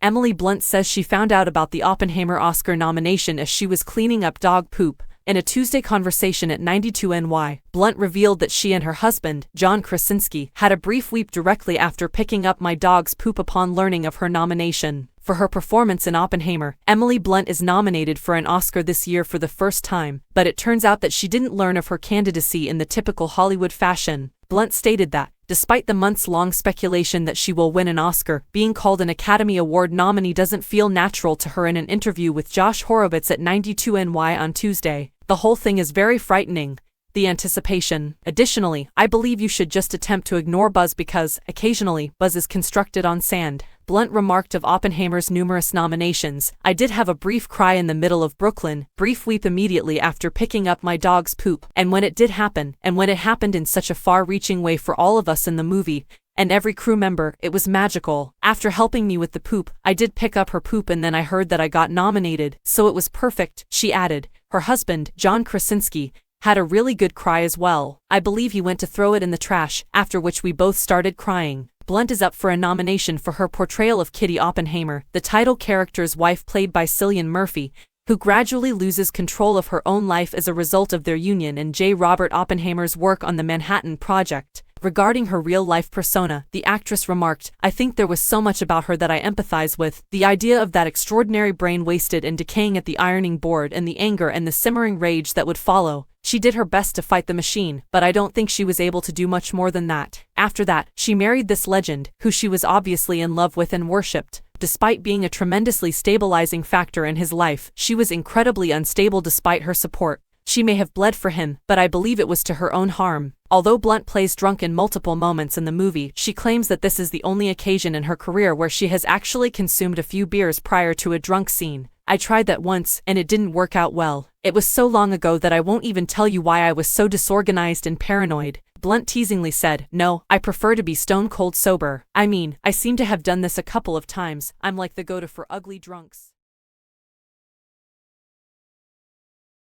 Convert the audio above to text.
Emily Blunt says she found out about the Oppenheimer Oscar nomination as she was cleaning up dog poop. In a Tuesday conversation at 92NY, Blunt revealed that she and her husband, John Krasinski, had a brief weep directly after picking up my dog's poop upon learning of her nomination. For her performance in Oppenheimer, Emily Blunt is nominated for an Oscar this year for the first time, but it turns out that she didn't learn of her candidacy in the typical Hollywood fashion. Blunt stated that, despite the months-long speculation that she will win an Oscar, being called an Academy Award nominee doesn't feel natural to her. In an interview with Josh Horowitz at 92NY on Tuesday, the whole thing is very frightening. The anticipation. Additionally, I believe you should just attempt to ignore buzz because, occasionally, buzz is constructed on sand. Blunt remarked of Oppenheimer's numerous nominations, I did have a brief cry in the middle of Brooklyn, brief weep immediately after picking up my dog's poop, and when it did happen, and when it happened in such a far-reaching way for all of us in the movie, and every crew member, it was magical. After helping me with the poop, I did pick up her poop and then I heard that I got nominated, so it was perfect, she added. Her husband, John Krasinski, had a really good cry as well. I believe he went to throw it in the trash, after which we both started crying. Blunt is up for a nomination for her portrayal of Kitty Oppenheimer, the title character's wife played by Cillian Murphy, who gradually loses control of her own life as a result of their union and J. Robert Oppenheimer's work on the Manhattan Project. Regarding her real-life persona, the actress remarked, I think there was so much about her that I empathize with, the idea of that extraordinary brain wasted and decaying at the ironing board and the anger and the simmering rage that would follow. She did her best to fight the machine, but I don't think she was able to do much more than that. After that, she married this legend, who she was obviously in love with and worshipped. Despite being a tremendously stabilizing factor in his life, she was incredibly unstable despite her support. She may have bled for him, but I believe it was to her own harm. Although Blunt plays drunk in multiple moments in the movie, she claims that this is the only occasion in her career where she has actually consumed a few beers prior to a drunk scene. I tried that once, and it didn't work out well. It was so long ago that I won't even tell you why I was so disorganized and paranoid. Blunt teasingly said, no, I prefer to be stone cold sober. I mean, I seem to have done this a couple of times. I'm like the go-to for ugly drunks.